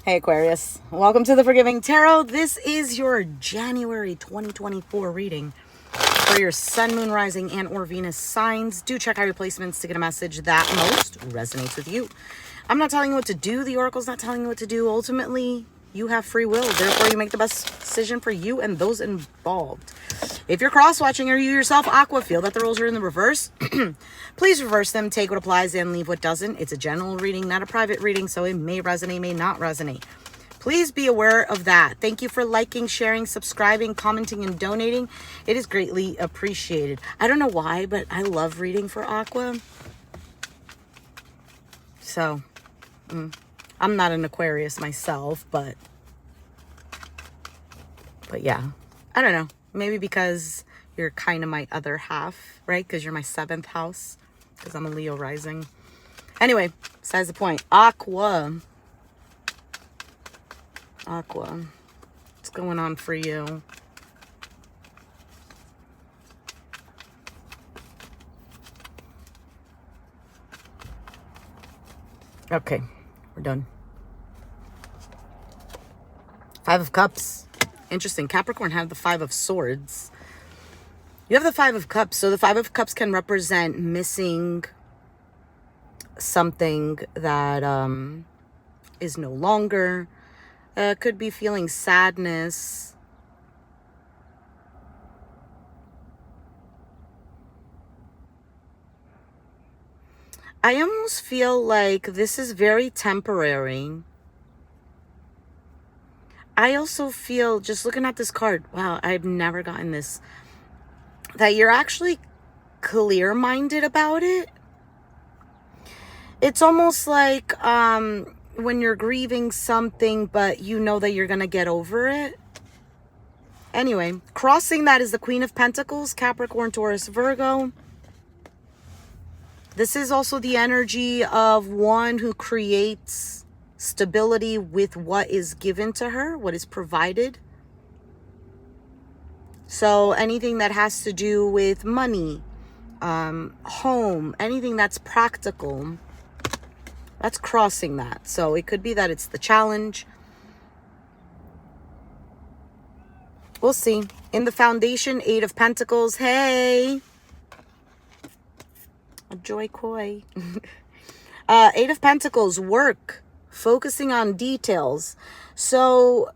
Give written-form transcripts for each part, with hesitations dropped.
Hey Aquarius, welcome to the Forgiving Tarot. This is your January 2024 reading for your Sun, Moon, Rising, and or Venus signs. Do check out your placements to get a message that most resonates with you. I'm not telling you what to do. The Oracle's not telling you what to do. Ultimately, you have free will. Therefore, you make the best decision for you and those involved. If you're cross-watching or you yourself Aqua feel that the rules are in the reverse, please reverse them, take what applies and leave what doesn't. It's a general reading, not a private reading, so it may resonate, may not resonate. Please be aware of that. Thank you for liking, sharing, subscribing, commenting, and donating. It is greatly appreciated. I don't know why, but I love reading for Aqua. So, I'm not an Aquarius myself, but yeah, I don't know. Maybe because you're kind of my other half, right? Because you're my 7th house, because I'm a Leo rising. Anyway, besides the point. Aqua. What's going on for you? Okay, we're done. 5 of Cups. Interesting. Capricorn had the 5 of Swords. You have the 5 of Cups. So the 5 of Cups can represent missing something that is no longer. Could be feeling sadness. I almost feel like this is very temporary. I also feel, just looking at this card, wow, I've never gotten this, that you're actually clear-minded about it. It's almost like when you're grieving something, but you know that you're going to get over it. Anyway, crossing that is the Queen of Pentacles, Capricorn, Taurus, Virgo. This is also the energy of one who creates stability with what is given to her, what is provided. So anything that has to do with money, home, anything that's practical, that's crossing that. So it could be that it's the challenge. We'll see. In the foundation, 8 of Pentacles. Hey! A joy koi. 8 of Pentacles, work. Focusing on details. So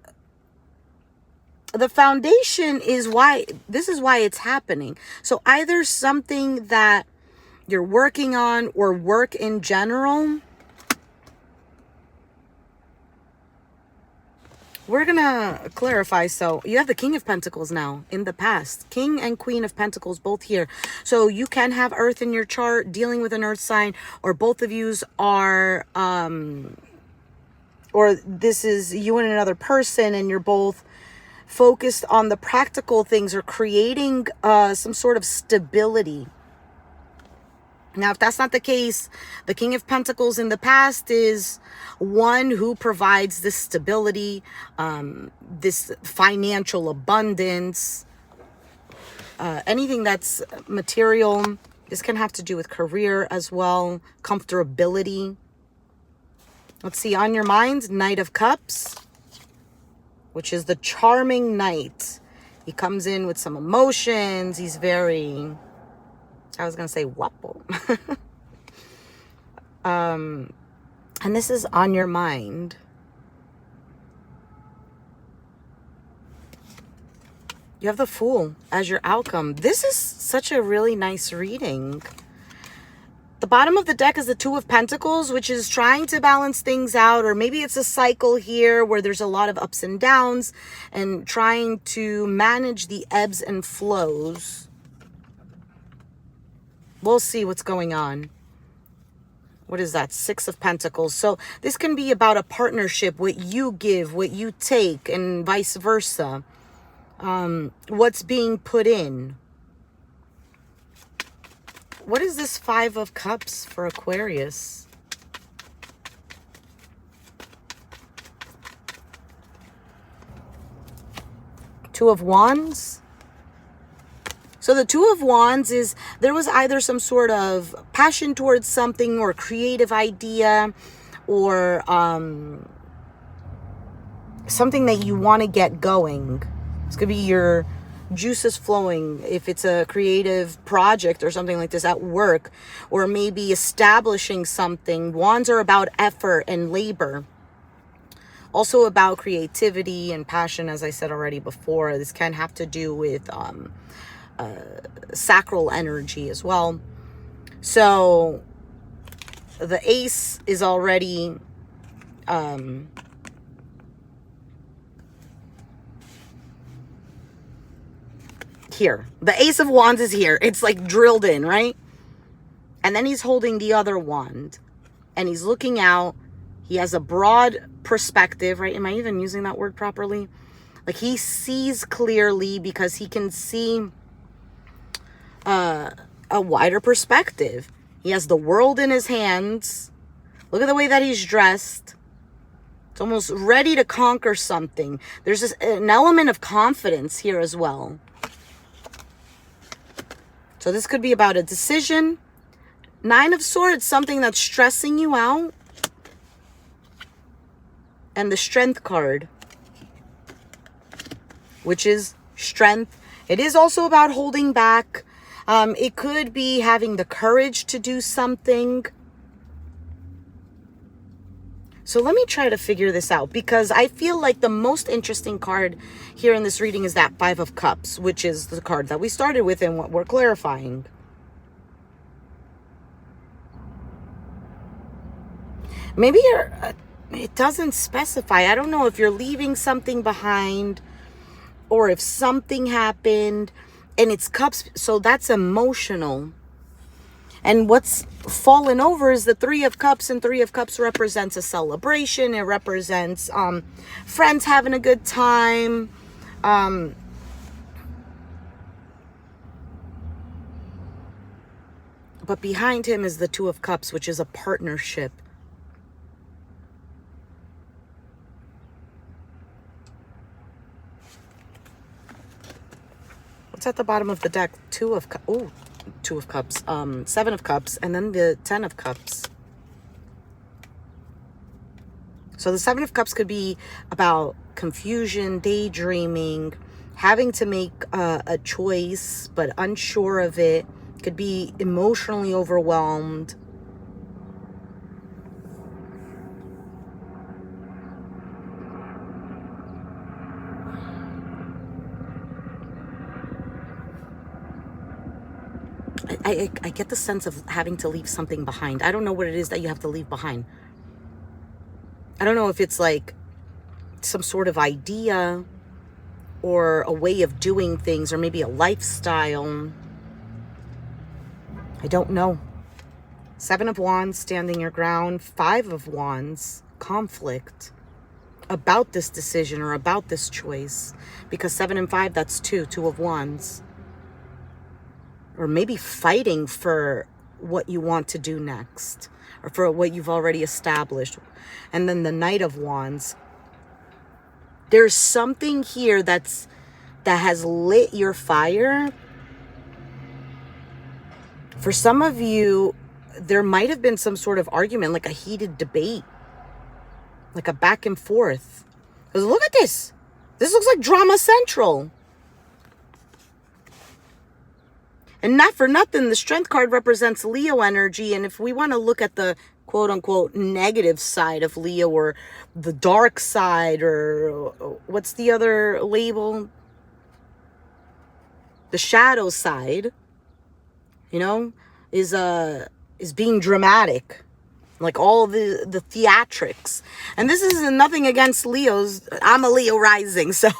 the foundation is why, this is why it's happening. So either something that you're working on or work in general. We're going to clarify. So you have the King of Pentacles now in the past. King and Queen of Pentacles both here. So you can have Earth in your chart, dealing with an Earth sign, or both of yous are, or this is you and another person and you're both focused on the practical things or creating some sort of stability. Now, if that's not the case, the King of Pentacles in the past is one who provides this stability, this financial abundance, anything that's material. This can have to do with career as well, comfortability. Let's see, on your mind, Knight of Cups, which is the charming knight. He comes in with some emotions. He's very... I was going to say wappo. And this is on your mind. You have the Fool as your outcome. This is such a really nice reading. The bottom of the deck is the 2 of Pentacles, which is trying to balance things out, or maybe it's a cycle here where there's a lot of ups and downs and trying to manage the ebbs and flows. We'll see what's going on. What is that? 6 of Pentacles. So this can be about a partnership, what you give, what you take, and vice versa. What's being put in. What is this 5 of Cups for Aquarius? Two of Wands. So the 2 of Wands is, there was either some sort of passion towards something or creative idea or something that you want to get going. This could be your juices flowing if it's a creative project or something like this at work, or maybe establishing something. Wands are about effort and labor. Also about creativity and passion, as I said already before. This can have to do with sacral energy as well. So the ace is already here. The Ace of Wands is here. It's like drilled in, right? And then he's holding the other wand and he's looking out. He has a broad perspective, right? Am I even using that word properly? Like he sees clearly because he can see a wider perspective. He has the world in his hands. Look at the way that he's dressed. It's almost ready to conquer something. There's an element of confidence here as well. So this could be about a decision. Nine of Swords, something that's stressing you out. And the Strength card, which is strength. It is also about holding back. It could be having the courage to do something. So let me try to figure this out, because I feel like the most interesting card here in this reading is that Five of Cups, which is the card that we started with and what we're clarifying. Maybe it doesn't specify. I don't know if you're leaving something behind or if something happened, and it's cups. So that's emotional. And what's fallen over is the Three of Cups, and Three of Cups represents a celebration. It represents friends having a good time. But behind him is the Two of Cups, which is a partnership. What's at the bottom of the deck? Two of Cups, Seven of Cups, and then the Ten of Cups. So the Seven of Cups could be about confusion, daydreaming, having to make a choice, but unsure of it. Could be emotionally overwhelmed. I get the sense of having to leave something behind. I don't know what it is that you have to leave behind. I don't know if it's like some sort of idea or a way of doing things, or maybe a lifestyle. I don't know. Seven of Wands, standing your ground. Five of Wands, conflict about this decision or about this choice. Because 7 and 5, that's two of Wands. Or maybe fighting for what you want to do next, or for what you've already established. And then the Knight of Wands. There's something here that has lit your fire. For some of you, there might have been some sort of argument, like a heated debate, like a back and forth. Because look at this. This looks like drama central. And not for nothing, the Strength card represents Leo energy. And if we want to look at the quote unquote negative side of Leo, or the dark side, or what's the other label? The shadow side, you know, is being dramatic. Like all the theatrics. And this is nothing against Leos. I'm a Leo rising, so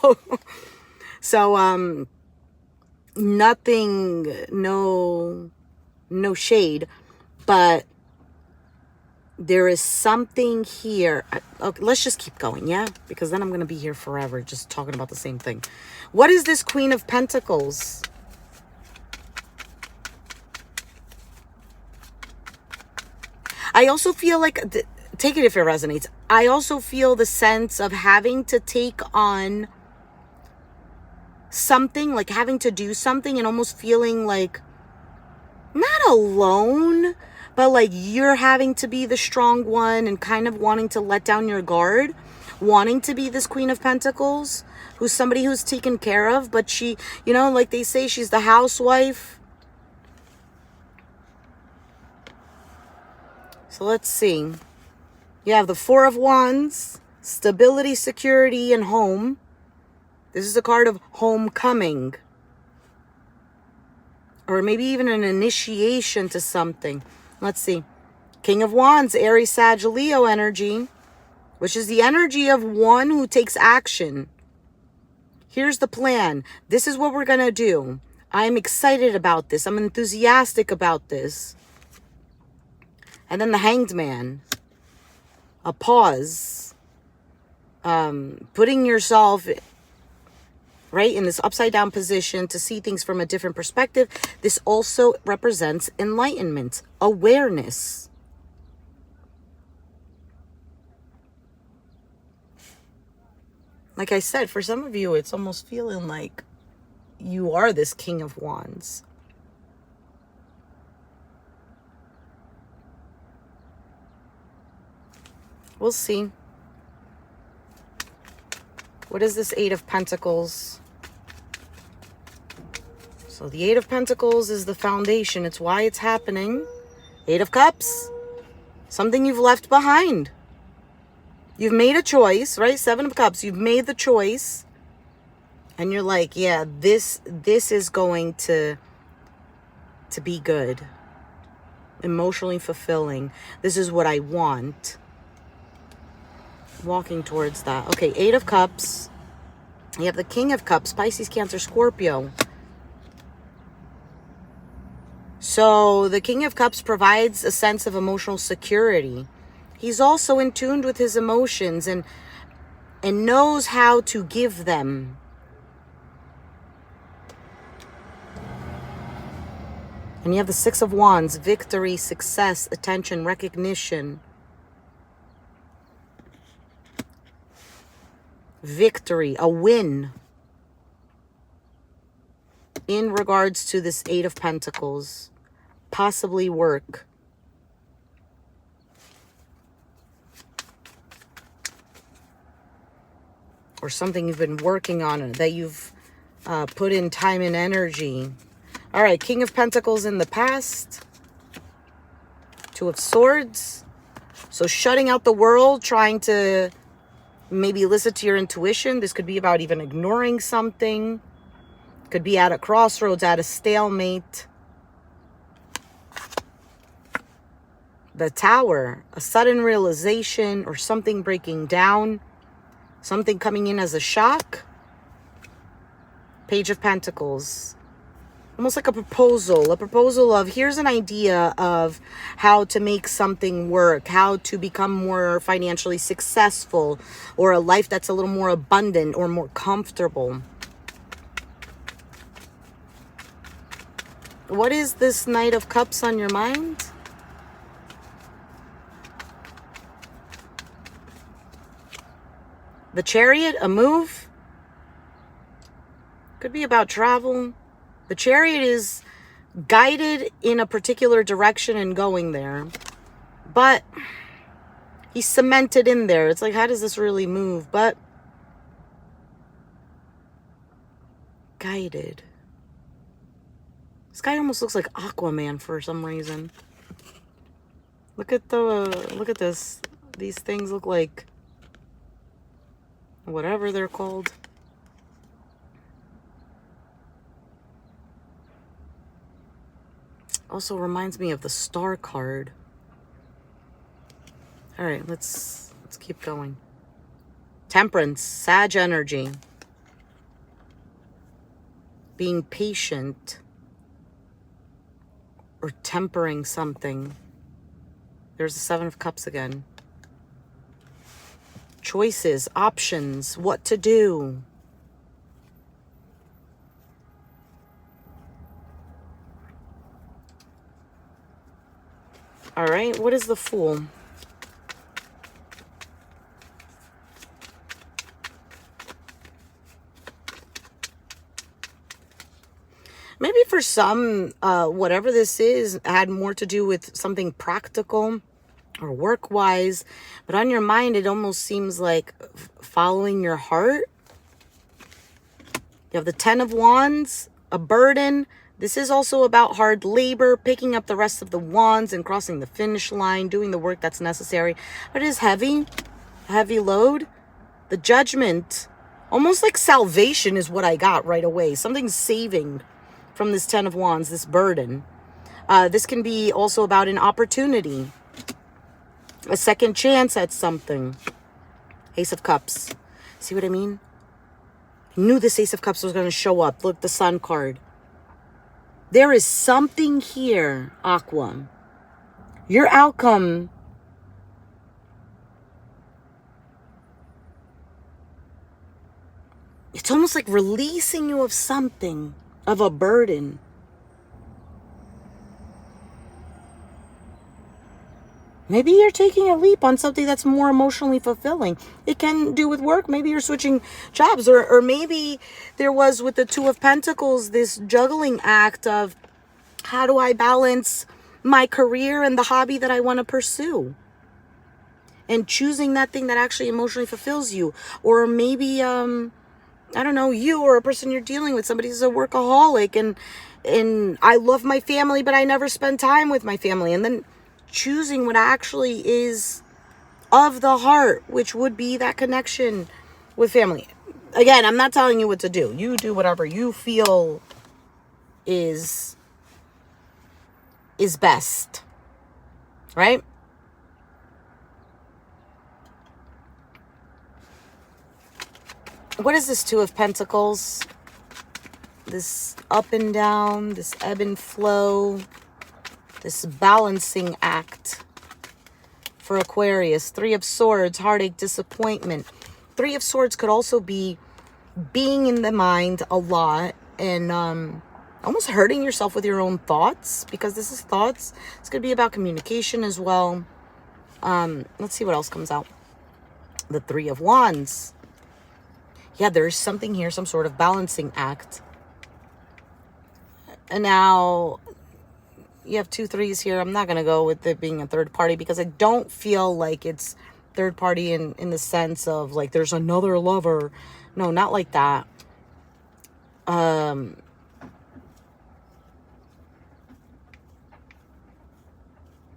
nothing, no shade, but there is something here. Okay, let's just keep going, yeah? Because then I'm going to be here forever just talking about the same thing. What is this Queen of Pentacles? I also feel like, take it if it resonates, I also feel the sense of having to take on something, like having to do something, and almost feeling like not alone, but like you're having to be the strong one and kind of wanting to let down your guard, wanting to be this Queen of Pentacles, who's somebody who's taken care of, but she, you know, like they say, she's the housewife. So let's see. You have the Four of Wands, stability, security, and home. This is a card of homecoming. Or maybe even an initiation to something. Let's see. King of Wands, Aries, Sag, Leo energy, which is the energy of one who takes action. Here's the plan. This is what we're going to do. I'm excited about this. I'm enthusiastic about this. And then the Hanged Man. A pause. Putting yourself right in this upside down position to see things from a different perspective. This also represents enlightenment, awareness. Like I said, for some of you, it's almost feeling like you are this King of Wands. We'll see. What is this Eight of Pentacles? So the Eight of Pentacles is the foundation. It's why it's happening. Eight of Cups. Something you've left behind. You've made a choice, right? Seven of Cups. You've made the choice. And you're like, yeah, this is going to be good. Emotionally fulfilling. This is what I want. Walking towards that. Okay, Eight of Cups. You have the King of Cups, Pisces, Cancer, Scorpio. So the King of Cups provides a sense of emotional security. He's also in tune with his emotions and knows how to give them. And you have the Six of Wands, victory, success, attention, recognition. Victory, a win. In regards to this Eight of Pentacles. Possibly work. Or something you've been working on that you've put in time and energy. All right, King of Pentacles in the past. Two of Swords. So shutting out the world, trying to maybe listen to your intuition. This could be about even ignoring something. Could be at a crossroads, at a stalemate. The Tower, a sudden realization or something breaking down. Something coming in as a shock. Page of Pentacles. Almost like a proposal. A proposal of, here's an idea of how to make something work. How to become more financially successful. Or a life that's a little more abundant or more comfortable. What is this Knight of Cups on your mind? The Chariot, a move. Could be about travel. The Chariot is guided in a particular direction and going there. But he's cemented in there. It's like, how does this really move? But guided. This guy almost looks like Aquaman for some reason. Look at this. These things look like whatever they're called. Also reminds me of the Star card. All right, let's keep going. Temperance, Sag energy. Being patient or tempering something. There's the Seven of Cups again. Choices, options, what to do. All right, what is the Fool? Maybe for some, whatever this is, had more to do with something practical or work-wise. But on your mind, it almost seems like following your heart. You have the 10 of Wands, a burden. This is also about hard labor, picking up the rest of the wands and crossing the finish line, doing the work that's necessary. But it is heavy, heavy load. The Judgment, almost like salvation is what I got right away. Something saving from this 10 of Wands, this burden. This can be also about an opportunity, a second chance at something. Ace of Cups. See what I mean? I knew this Ace of Cups was going to show up. Look, the Sun card. There is something here, Aqua. Your outcome it's almost like releasing you of something, of a burden. Maybe you're taking a leap on something that's more emotionally fulfilling. It can do with work. Maybe you're switching jobs. Or maybe there was with the Two of Pentacles, this juggling act of how do I balance my career and the hobby that I want to pursue? And choosing that thing that actually emotionally fulfills you. Or maybe, I don't know, you or a person you're dealing with, somebody who's a workaholic and I love my family, but I never spend time with my family. And then choosing what actually is of the heart, which would be that connection with family. Again, I'm not telling you what to do. You do whatever you feel is best, right? What is this Two of Pentacles? This up and down, this ebb and flow, this balancing act for Aquarius. Three of Swords, heartache, disappointment. Three of Swords could also be being in the mind a lot and almost hurting yourself with your own thoughts, because this is thoughts. It's going to be about communication as well. Let's see what else comes out. The Three of Wands. Yeah, there's something here, some sort of balancing act. And now you have 2 threes here. I'm not going to go with it being a third party because I don't feel like it's third party in the sense of like there's another lover. No, not like that.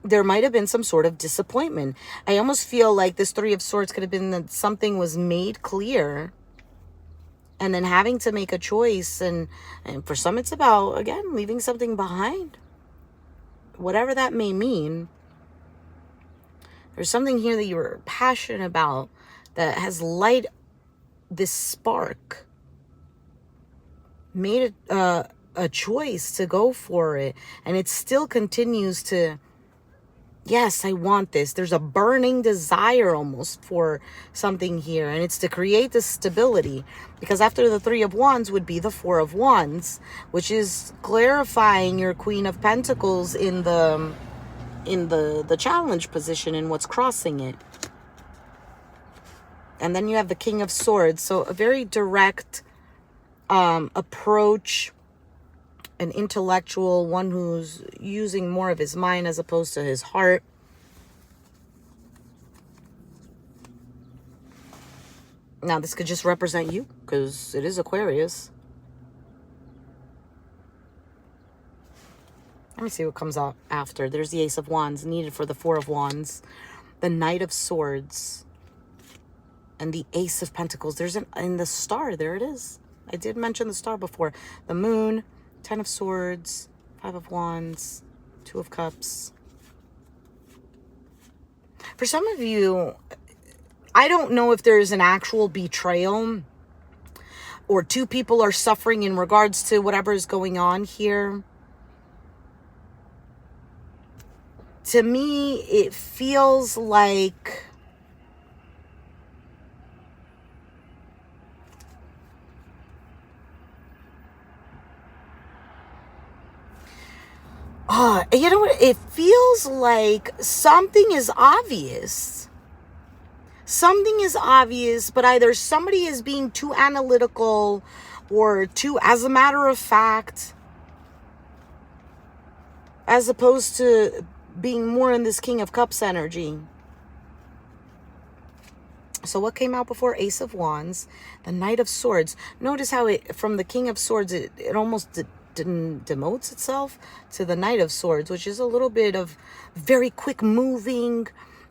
There might have been some sort of disappointment. I almost feel like this Three of Swords could have been that something was made clear and then having to make a choice. And for some, it's about, again, leaving something behind. Whatever that may mean. There's something here that you were passionate about that has light this spark. Made a choice to go for it. And it still continues to, yes, I want this. There's a burning desire almost for something here. And it's to create this stability. Because after the Three of Wands would be the Four of Wands, which is clarifying your Queen of Pentacles in the challenge position and what's crossing it. And then you have the King of Swords. So a very direct approach, an intellectual, one who's using more of his mind as opposed to his heart. Now, this could just represent you because it is Aquarius. Let me see what comes out after. There's the Ace of Wands needed for the Four of Wands. The Knight of Swords. And the Ace of Pentacles. There's in the star. There it is. I did mention the star before. The Moon. 10 of Swords. 5 of Wands. 2 of Cups. For some of you, I don't know if there's an actual betrayal or two people are suffering in regards to whatever is going on here. To me, it feels like you know what? It feels like something is obvious. Something is obvious, but either somebody is being too analytical or too, as a matter of fact, as opposed to being more in this King of Cups energy. So what came out before Ace of Wands? The Knight of Swords. Notice how it, from the King of Swords, it almost demotes itself to the Knight of Swords, which is a little bit of very quick moving.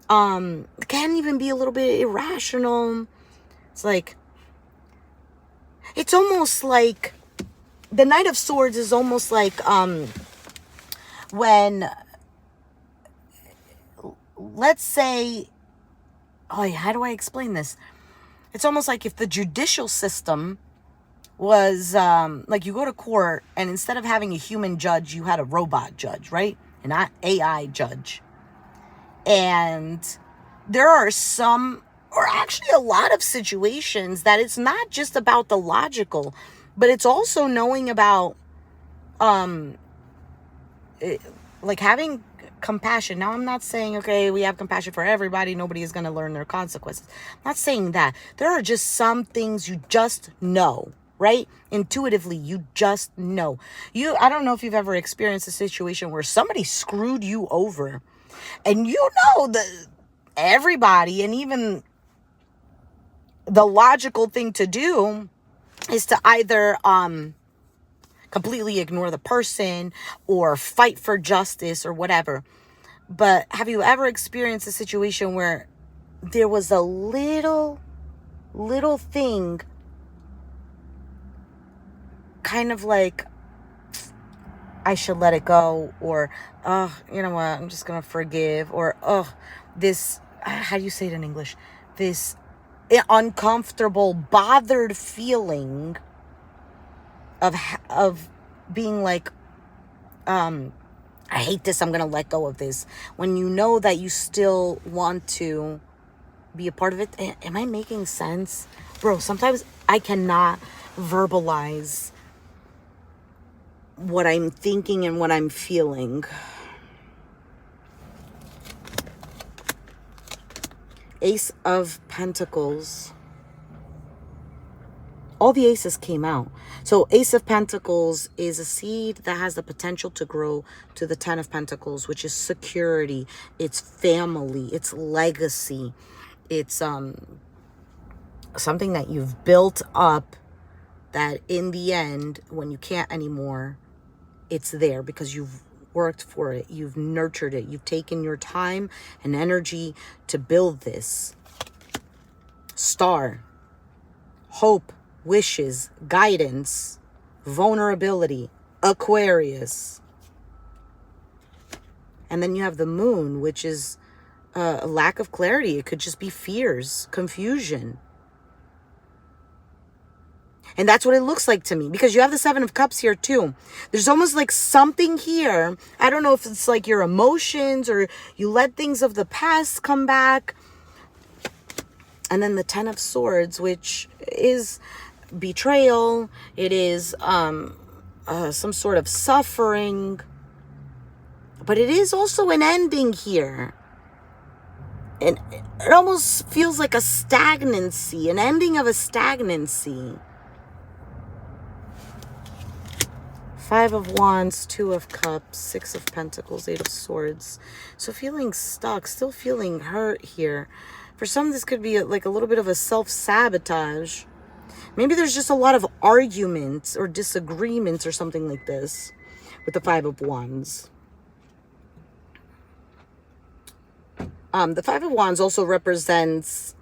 Can even be a little bit irrational. It's like, it's almost like, the Knight of Swords is almost like when, let's say, oh, how do I explain this? It's almost like if the judicial system was like, you go to court and instead of having a human judge, you had a robot judge, right? An AI judge. And there are some, or actually a lot of situations that it's not just about the logical, but it's also knowing about like having compassion. Now, I'm not saying, okay, we have compassion for everybody. Nobody is going to learn their consequences. I'm not saying that. There are just some things you just know, right? Intuitively, you just know. I don't know if you've ever experienced a situation where somebody screwed you over and you know that everybody, and even the logical thing to do is to either completely ignore the person or fight for justice or whatever. But have you ever experienced a situation where there was a little thing kind of like, I should let it go, or, oh, you know what, I'm just going to forgive, or, oh, this, how do you say it in English? This uncomfortable, bothered feeling of being like, I hate this, I'm gonna let go of this, when you know that you still want to be a part of it. Am I making sense? Bro, sometimes I cannot verbalize what I'm thinking and what I'm feeling. Ace of Pentacles. All the aces came out. So Ace of Pentacles is a seed that has the potential to grow to the Ten of Pentacles, which is security, it's family, it's legacy, it's something that you've built up that in the end, when you can't anymore, it's there because you've worked for it, you've nurtured it, you've taken your time and energy to build this. Star, hope, wishes, guidance, vulnerability, Aquarius. And then you have the Moon, which is a lack of clarity. It could just be fears, confusion. And that's what it looks like to me, because you have the Seven of Cups here too. There's almost like something here. I don't know if it's like your emotions or you let things of the past come back. And then the Ten of Swords, which is betrayal. It is some sort of suffering. But it is also an ending here. And it almost feels like a stagnancy, an ending of a stagnancy. Five of Wands, Two of Cups, Six of Pentacles, Eight of Swords. So feeling stuck, still feeling hurt here. For some, this could be like a little bit of a self-sabotage. Maybe there's just a lot of arguments or disagreements or something like this with the Five of Wands. The Five of Wands also represents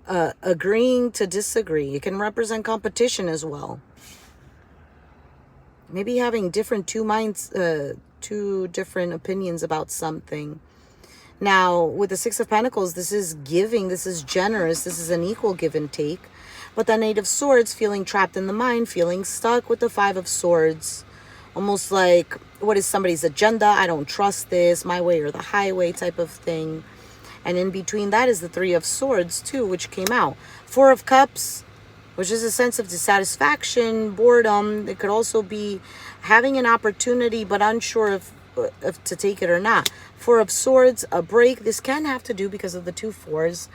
agreeing to disagree. It can represent competition as well. Maybe having two different opinions about something. Now, with the Six of Pentacles, this is giving, this is generous, this is an equal give and take. But the Eight of Swords, feeling trapped in the mind, feeling stuck with the Five of Swords. Almost like, what is somebody's agenda? I don't trust this, my way or the highway type of thing. And in between that is the Three of Swords too, which came out. Four of Cups, which is a sense of dissatisfaction, boredom. It could also be having an opportunity but unsure if to take it or not. Four of Swords, a break. This can have to do, because of the two fours,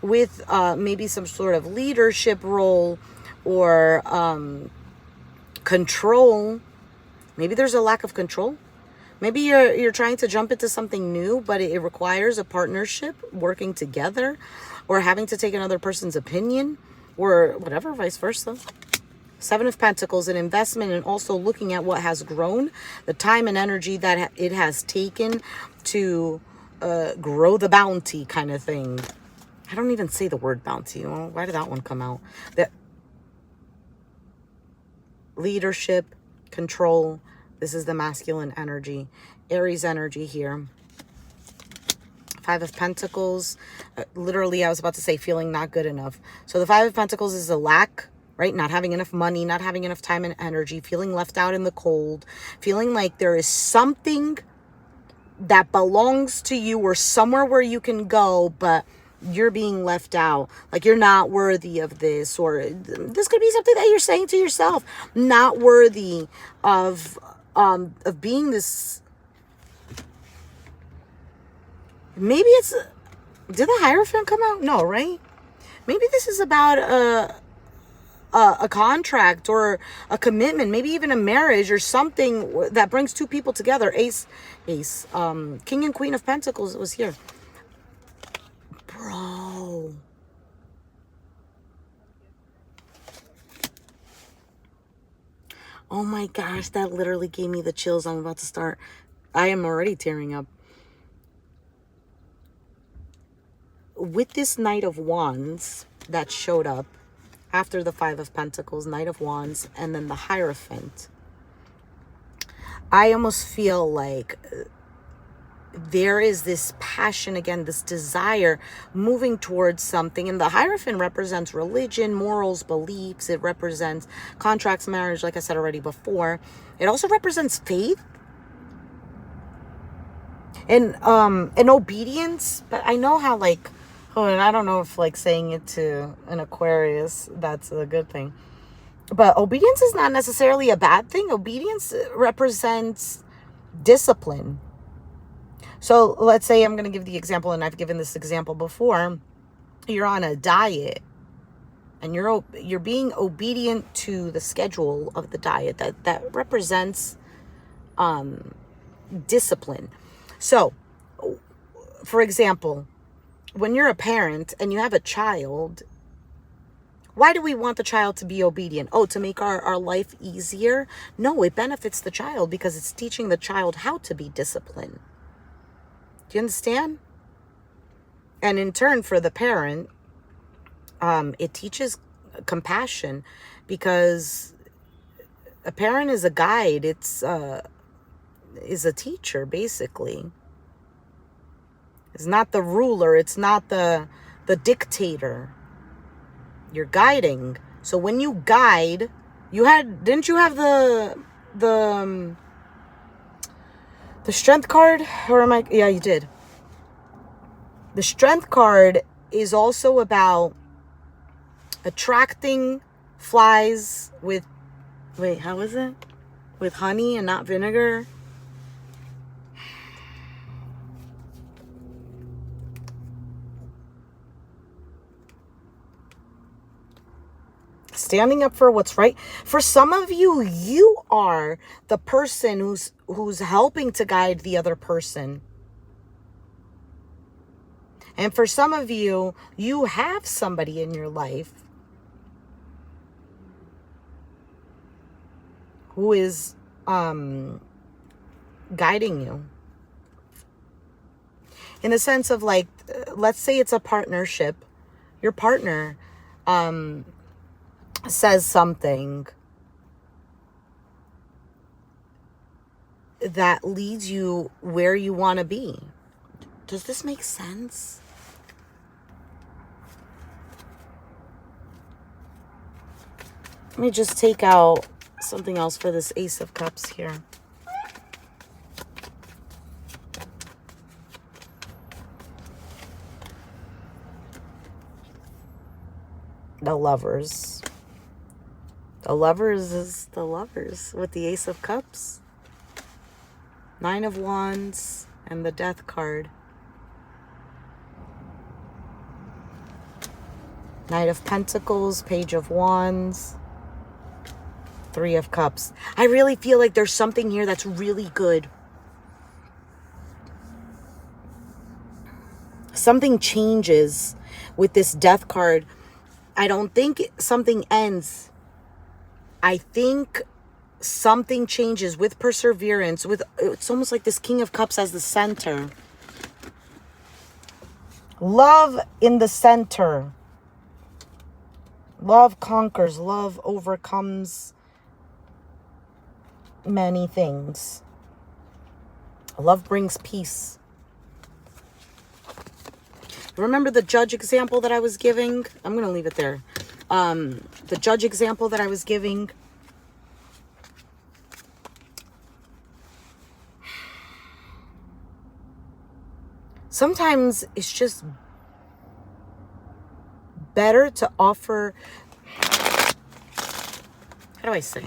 with maybe some sort of leadership role or control. Maybe there's a lack of control. Maybe you're trying to jump into something new, but it requires a partnership, working together. or having to take another person's opinion or whatever, vice versa. Seven of Pentacles, an investment, and also looking at what has grown, the time and energy that it has taken to grow the bounty kind of thing. I don't even say the word bounty. Well, why did that one come out? That leadership, control. This is the masculine energy. Aries energy here. Five of Pentacles. Literally, I was about to say feeling not good enough. So the Five of Pentacles is a lack, right? Not having enough money, not having enough time and energy, feeling left out in the cold, feeling like there is something that belongs to you or somewhere where you can go, but you're being left out. Like you're not worthy of this, or this could be something that you're saying to yourself, not worthy of being this. Maybe it's, did the Hierophant come out? No, right? Maybe this is about a contract or a commitment, maybe even a marriage or something that brings two people together. Ace, King and Queen of Pentacles was here. Bro. Oh my gosh, that literally gave me the chills. I'm about to start. I am already tearing up. With this Knight of Wands that showed up after the Five of Pentacles, Knight of Wands, and then the Hierophant, I almost feel like there is this passion again, this desire moving towards something. And the Hierophant represents religion, morals, beliefs. It represents contracts, marriage, like I said already before. It also represents faith and obedience. But I know how, like, oh, and I don't know if like saying it to an Aquarius, that's a good thing. But obedience is not necessarily a bad thing. Obedience represents discipline. So let's say I'm going to give the example, and I've given this example before. You're on a diet and you're being obedient to the schedule of the diet. That represents discipline. So, for example, when you're a parent and you have a child, why do we want the child to be obedient? Oh, to make our life easier? No, it benefits the child because it's teaching the child how to be disciplined. Do you understand? And in turn, for the parent, it teaches compassion, because a parent is a guide. It's is a teacher, basically. It's not the ruler. It's not the dictator. You're guiding. So when you guide, didn't you have the Strength card? Or am I? Yeah, you did. The Strength card is also about attracting flies with, wait, how is it? With honey and not vinegar. Standing up for what's right. For some of you, you are the person who's helping to guide the other person. And for some of you, you have somebody in your life who is guiding you. In the sense of, like, let's say it's a partnership. Your partner says something that leads you where you want to be. Does this make sense? Let me just take out something else for this Ace of Cups here. The Lovers. The Lovers is the Lovers with the Ace of Cups, Nine of Wands, and the Death card. Knight of Pentacles, Page of Wands, Three of Cups. I really feel like there's something here that's really good. something changes with this Death card. I don't think something ends. I think something changes with perseverance. It's almost like this King of Cups as the center. Love in the center. Love conquers. Love overcomes many things. Love brings peace. Remember the judge example that I was giving? I'm going to leave it there. The judge example that I was giving. Sometimes it's just better to offer. How do I say?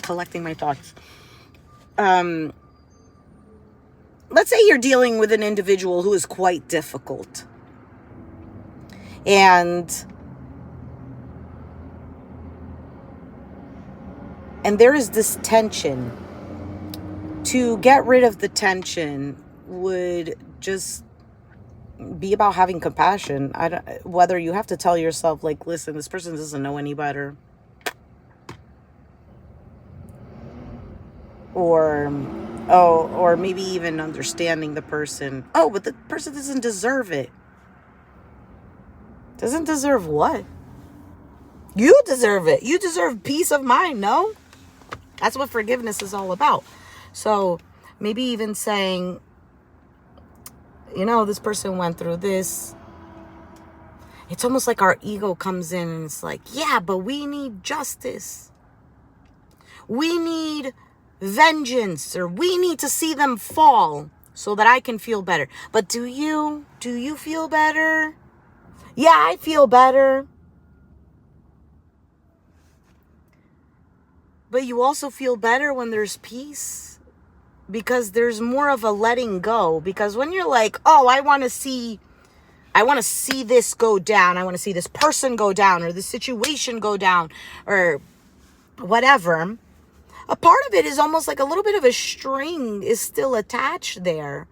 Collecting my thoughts. Let's say you're dealing with an individual who is quite difficult. And there is this tension. To get rid of the tension would just be about having compassion. Whether you have to tell yourself, like, listen, this person doesn't know any better. Or maybe even understanding the person. Oh, but the person doesn't deserve it. Doesn't deserve what? You deserve it. You deserve peace of mind, no? That's what forgiveness is all about. So maybe even saying, this person went through this. It's almost like our ego comes in and it's like, yeah, but we need justice. We need vengeance, or we need to see them fall so that I can feel better. But do you feel better? Yeah, I feel better. But you also feel better when there's peace, because there's more of a letting go. Because when you're like, oh, I want to see this go down. I want to see this person go down, or this situation go down, or whatever. A part of it is almost like a little bit of a string is still attached there.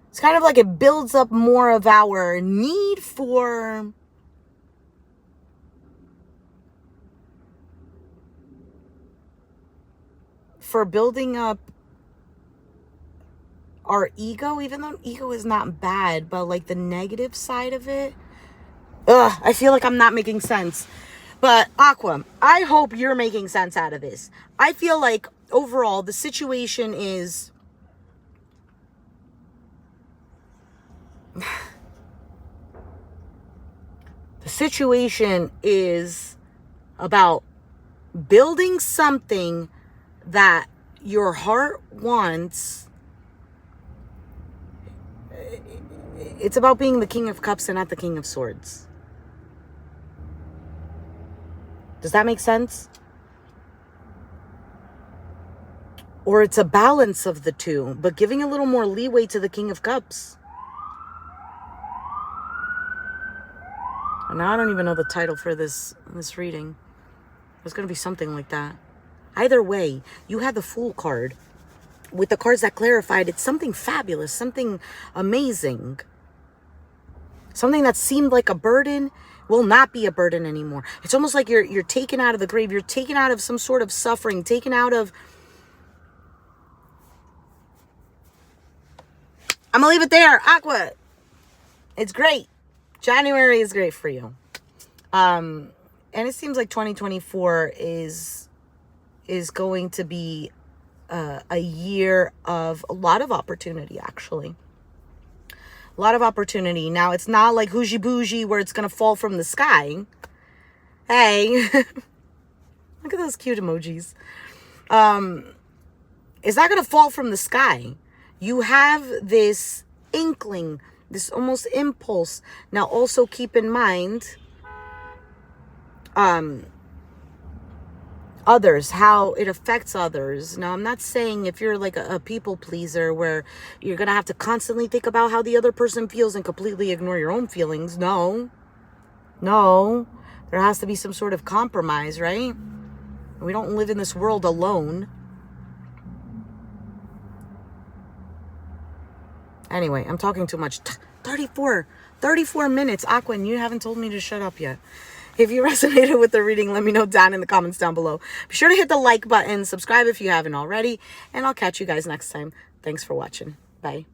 It's kind of like it builds up more of our need for building up our ego, even though ego is not bad, but like the negative side of it. I feel like I'm not making sense. But Aqua, I hope you're making sense out of this. I feel like overall the situation is about building something that your heart wants. It's about being the King of Cups and not the King of Swords. Does that make sense? Or it's a balance of the two, but giving a little more leeway to the King of Cups. And now I don't even know the title for this reading. It's going to be something like that. Either way, you had the Fool card. With the cards that clarified, it's something fabulous, something amazing. Something that seemed like a burden will not be a burden anymore. It's almost like you're taken out of the grave. You're taken out of some sort of suffering, taken out of... I'm going to leave it there. Aqua, it's great. January is great for you. And it seems like 2024 is going to be a year of a lot of opportunity, actually. A lot of opportunity. Now, it's not like Hougie Bougie where it's going to fall from the sky. Hey, look at those cute emojis. It's not going to fall from the sky. You have this inkling, this almost impulse. Now, also keep in mind others, how it affects others. Now, I'm not saying if you're like a people pleaser where you're going to have to constantly think about how the other person feels and completely ignore your own feelings. No. There has to be some sort of compromise, right? We don't live in this world alone. Anyway, I'm talking too much. 34 minutes. Aqua, and you haven't told me to shut up yet. If you resonated with the reading, let me know down in the comments down below. Be sure to hit the like button, subscribe if you haven't already, and I'll catch you guys next time. Thanks for watching. Bye.